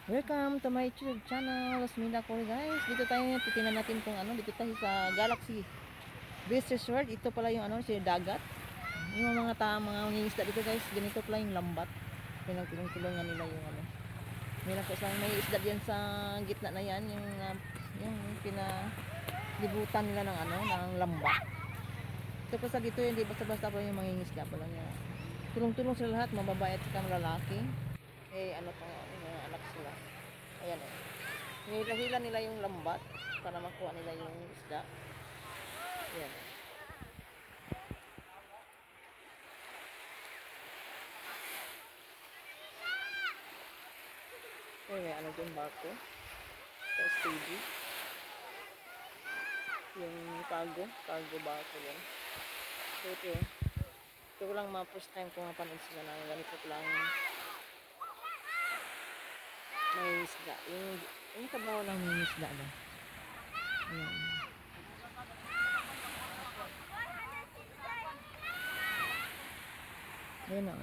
Welcome to my YouTube channel, Rosmina Corey guys. Dito tayo, titingnan natin kung ano, dito tayo sa Galaxy Beach Resort. Ito pala yung ano, si dagat. Yung mga mangingisda dito guys, ganito pala yung lambat. Pinagtulong-tulungan nila yung ano. May isda diyan sa gitna na yan, yung pinalibutan nila ng ano, ng lambat. Ito pa sa dito, hindi basta-basta pa yung mangingisda pala niya. Tulong-tulong sila lahat, mababae at saka lalaki. Ano pa nga, yung mga anak sila. Ayan eh. Hinihila nila yung lambat para makuha nila yung isda. Ayan eh. May ano dyan barko. Sa steady. Yung cargo barko yan. So ito ko lang first time ko mapanood sila na ganito lang may isda. Yung kabaw lang may isda ba? Ayan. Ayan o.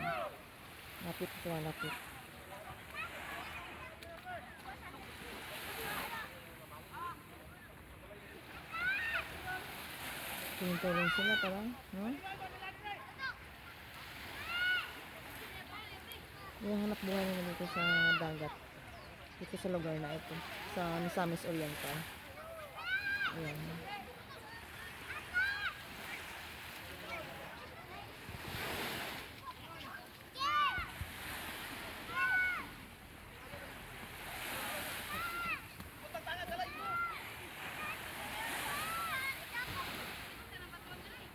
Lapit ito, lapit. Tulong sila parang, no? Yung hanap buhay nila dito sa dagat. Dito sa lugar na ito. Sa Misamis Oriental. Ayan.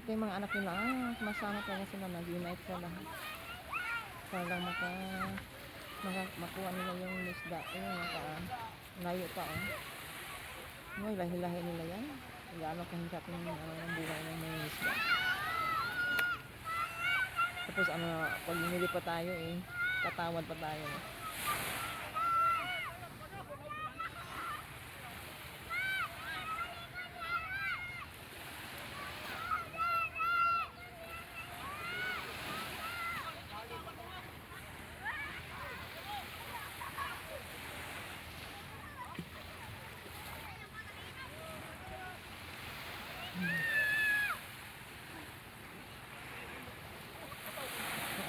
Ito yung mga anak nila. Masama talaga sila. Nag-unite sila lahat. Para lang makuha nila yung isda. Layo pa oh. Lahi-lahi nila yan. Gaano kahirap ng buhay ng mga isda. Tapos pag nili pa tayo tatawad pa tayo.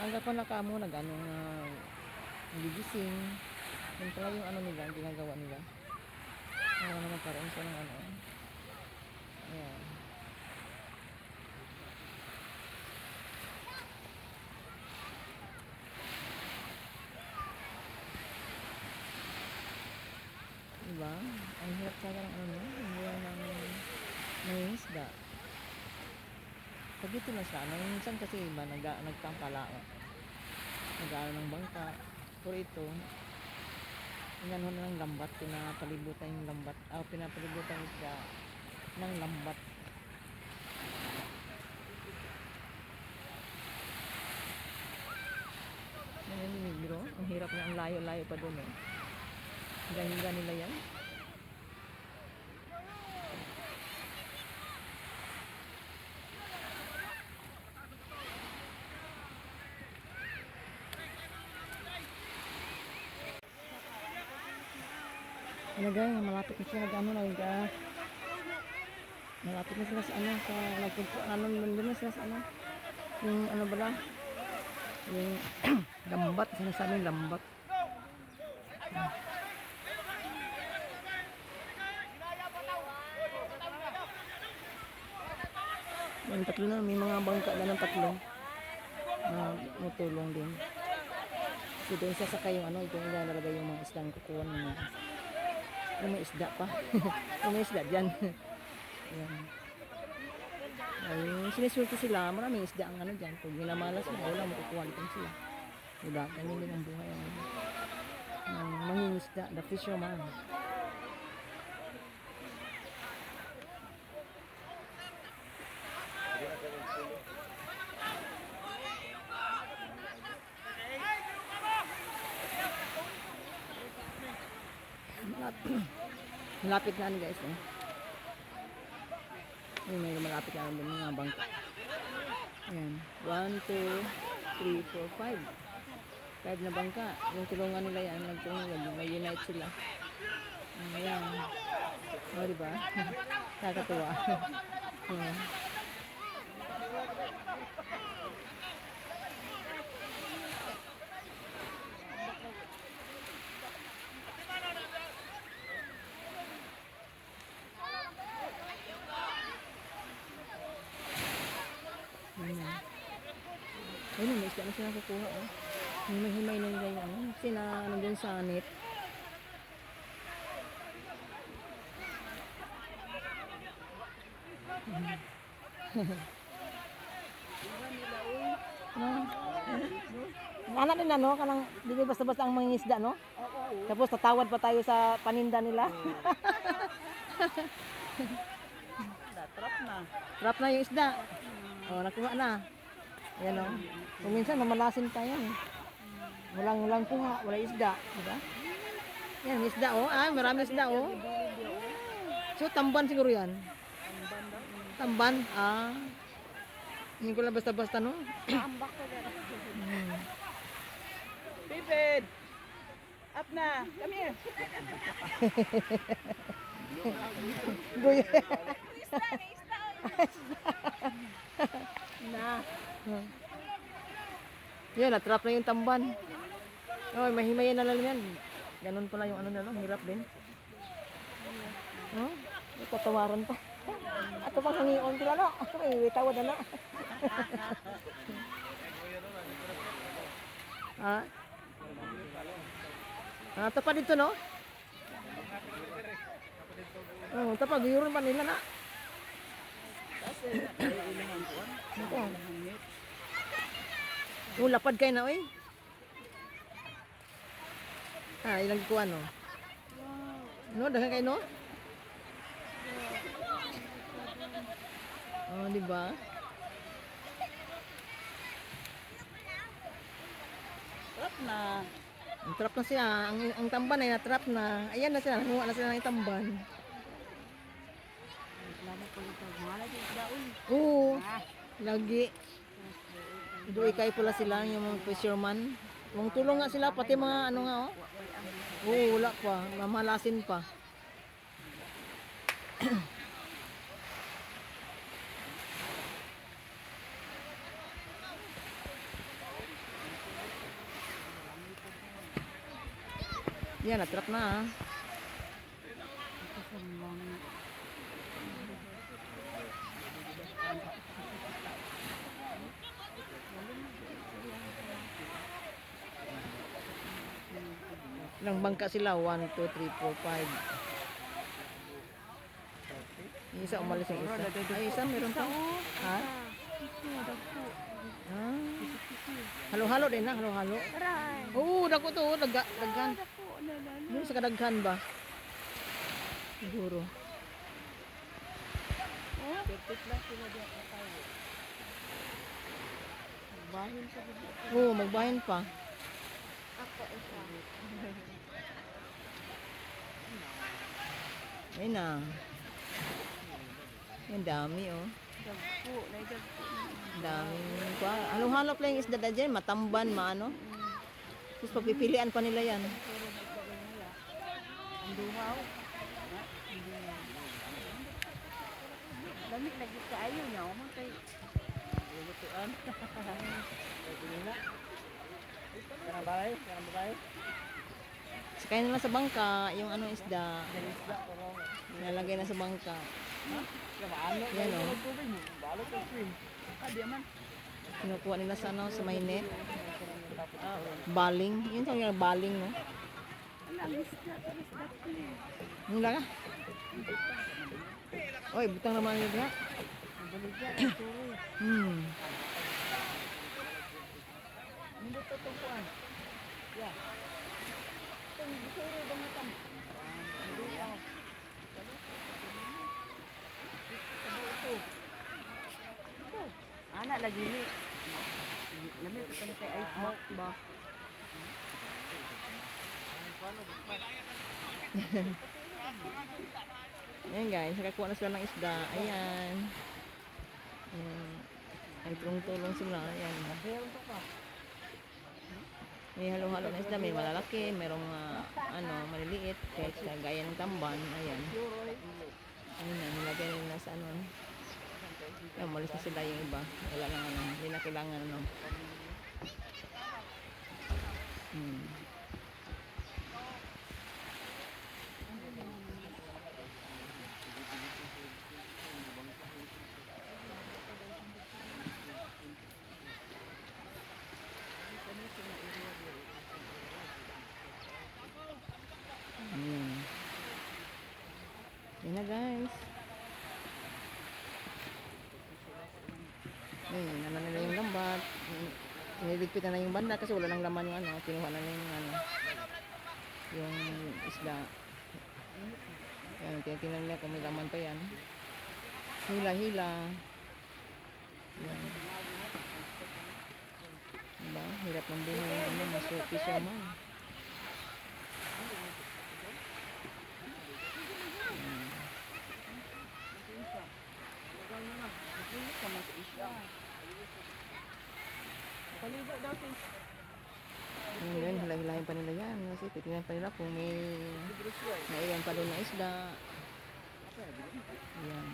Ang aga pa na kamo nagigising. Yun pala yung nila, ang ginagawa nila. Naman magkaroon sa ng ayan. Diba? Ang hirap talaga ng ang buhay ng isda. Pag ito na siya, minsan kasi iba nagkampala. Nag-aaral ng bangka. Pero ito, inano na ng lambat, pinapalibutan yung lambat. Pinapalibutan siya ng lambat. Ayan yung negro. Ang hirap na, ang layo-layo pa doon Higa-higa nila yan. Guys, malapit na sila malapit na sila sa nandun na sila sa yung bala yung lambat, sinasabing lambat. Yung tatlo na, may mga bangka na ng tatlo na mutulong din. So doon sasakay yung doon nilalagay yung mga isdang kukuha ng may isda pa. May isda dyan. Ayan. Ay, siniswerte sila. Maraming isda ang dyan. Pag ginamalas sila, wala makukuha din sila. Diba? Ganyan din ang buhay ng mangingisda. The fisherman. Malapit na guys may malapit na ng mga bangka. Ayan, 1, 2, 3, 4, 5 5 na bangka. Yung tulungan nila yan, nagtulungan, may unite sila. Ayan. O, diba? Nakakatuwa. Hmm. Ayun, may isda na sila kukuha. Oh. Himay-himay na nila yung ano. Kasi na nandun sa net. Anak nila, no? Kanang, di ba basta-basta ang mga isda, no? Tapos tatawad pa tayo sa paninda nila. Trap na. Trap na yung isda. Oh, nakuha na. Ayan, no? Kung minsan, mamalasin pa yan. Walang kuha, wala isda. Diba? Yan, may isda, oh. Ah, marami isda, oh. So, tamban siguro yan. Tamban, ah. Hindi ko lang basta-basta, no? Tambak ko na. David! Up na! Come here! Guya. Na! Yan, natrap na yung tamban. Oh, mahimayan na lang yan. Ganun pala yung ano na lang, hirap din. Oh, may katawaran pa. Ato pang hangion sila, no? May tawad na, no? Ah? Ah, tapad dito, no? Oh, tapad, guyuron pa nila, na. Ito. Oh, lapad kayo na, oy. Ah, ilang kuha, no? No, dahan kayo, no? Oh, di ba? Trap na! Trap na siya. Ang tamban ay na-trap na. Ayan na sila. Nakuha na sila ng tamban. Lama ko ito. Mahala din isda, uy. Oo. Lagi. Doon kayo pala sila, yung mga fisherman. Mong tulong nga sila, pati mga ano nga, oh. Oo, wala pa. Mamalasin pa. Yan, na-trap na, ah. Ilang bangka sila? 1, 2, 3, 4, 5. Yung isa umalis yung isa. Ay, isa meron pa. Ha? Ah. Halo-halo din na, halo-halo. Oo, dako to, daghan. Yung sa kadaghan ba? Siguro. Oo, magbahin pa. Ayun na. Ang dami, oh. Ang daming pa. Halo-halo pa yung isda na dyan. Matamban, maano. Tapos pagpipilian pa nila yan. Ang duhaw. Lamig lagi sa ayaw niya. Umang kay... Lutuan. Karang balay? Karang balay? Sakay nila sa bangka, yung ano isda. Nalagay na sa bangka. Yan, oh. Kinukuha nila sa ano, sa may net. Baling. Yun sa yung baling, no? Yung lang, ah. Oy, butang naman yun, ha? Hindi to tumpuan. Yeah. Itong bisuro bangitan. Anak lagi ni. Lamig ka kay ice box ba? Ayan guys, nakakuha na sila ng isda. Ayan. Ayan. Ay, tulong-tulong sila. Ayan. May halo-halo na isda, may malalaki, mayroong maliliit, kahit gaya ng tamban, ayan. Ayun na, nilagay nila sa ano. Ayan, malis na sila yung iba. Wala lang hindi na kailangan Hmm. Ayan. Yan na guys. Ayan, ano na yung lambat. Niligpit na yung banda kasi wala nang laman yung kinuha na yung yung isda. Ayan, tinitingnan nila kung may laman pa yan. Hila-hila. Ayan. Diba? Hirap ng buhay yung fisherman. Ngayon, hilahin pa nila yan. Kasi titignan pa nila kung may naiwan pa doon na isda. Ayan.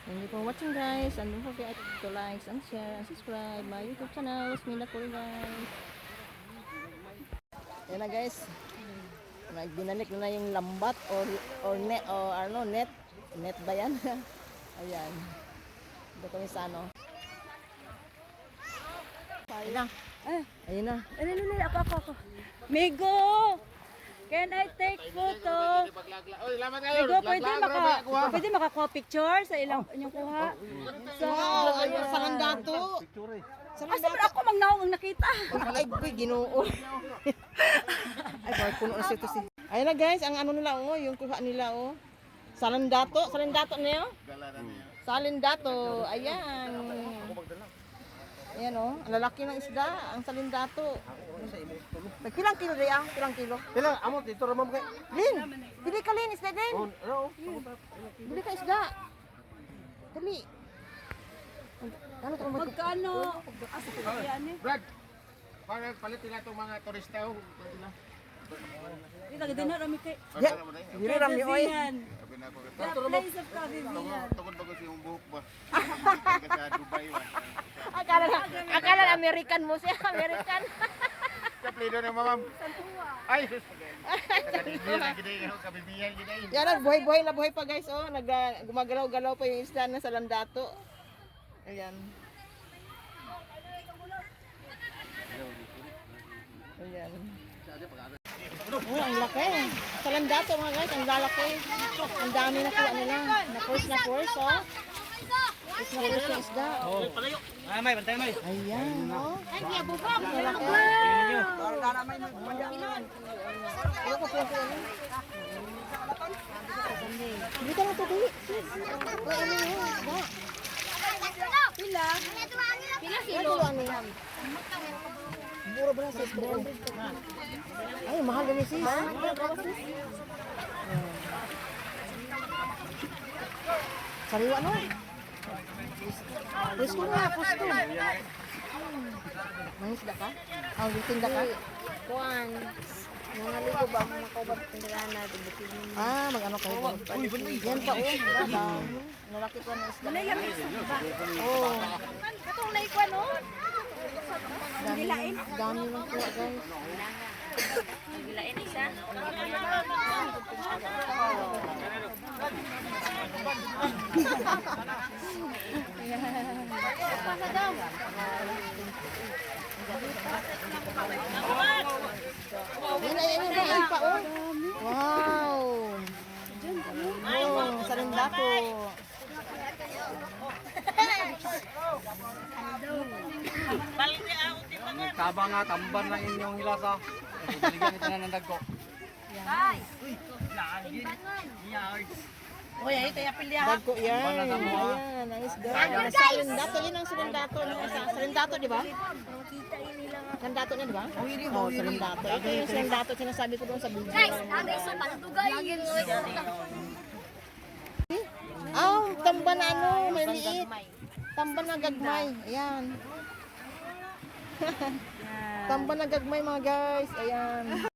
Thank you for watching guys. And don't forget to like and share and subscribe my YouTube channel. Rosmina Kuri guys. Yan na guys. Binalik na yung lambat or net o net ba yan? Ayan. Dito kami sa ano. Ayun na. Ayun na. Ako. Migo! Can I take photo? Migo, pwede makakuha picture sa ilang inyong kuha? Salang dato. Asa man ako magnaong ang nakita? Ay, Ginoo. Ay, puno na ito si. Ayun na guys, ang ano nila yung kuha nila Salindato na yun? Salindato, ayan. Ayan ang lalaki ng isda, ang salindato. Pilang kilo day Pilang kilo? Pila, amot dito ramam kay. Lin, bili ka Lin, isda din. Bili ka isda. Dali. Ano to Magkano? Asa ko yan eh? Brad. Para palit nila itong mga turista Ito, din na rami kay... Dili ram ni oy. The place of Caribbean. Tungkol bago siyang buhok ba? Sa Dubai ba? Akala American mo siya, American. Kaplido na mamam. Ay! Kabibiyan gina. Yan na, buhay pa guys gumagalaw-galaw pa yung isda na salandato. Ayan. Ayan. Ang laki. Salandato mga guys, ang lalaki. Ang dami na kuha nila. Na-force, Force yung isda. May bantay may. Ayan, Ay, kaya bubog. Ang laki. Dito na ito, dili. Pila? Pila Kilo? Mura ba na sa isda? Ay, mahal din sis. Sariwa no? Pusto na, pusto. Mangisda ka? Oh, tinda ka? Kuan, nangaligo ba mga kaubat tindirana dibutin mo. Mag-ano kayo? Yan pa, Nalaki ko na isda. Oo. Katong naikwa no? Dami ng kuha, guys. Gilain isa. Yan pa, Wow. Salindato. Tabang nga, tamban lang inyong hilasa. Balikan ito na ng dagko. Oy, ay tayo pilya. Dagko yan. Ayan, ang isda. Salindato, yun ang salindato. Salindato, di ba? Salindato na, di ba? Oo, salindato. Ito yung salindato, sinasabi ko doon sa video. Tamba na ano, maliit. Tamba na gagmay. Ayan. Tamba na gagmay mga guys. Ayan.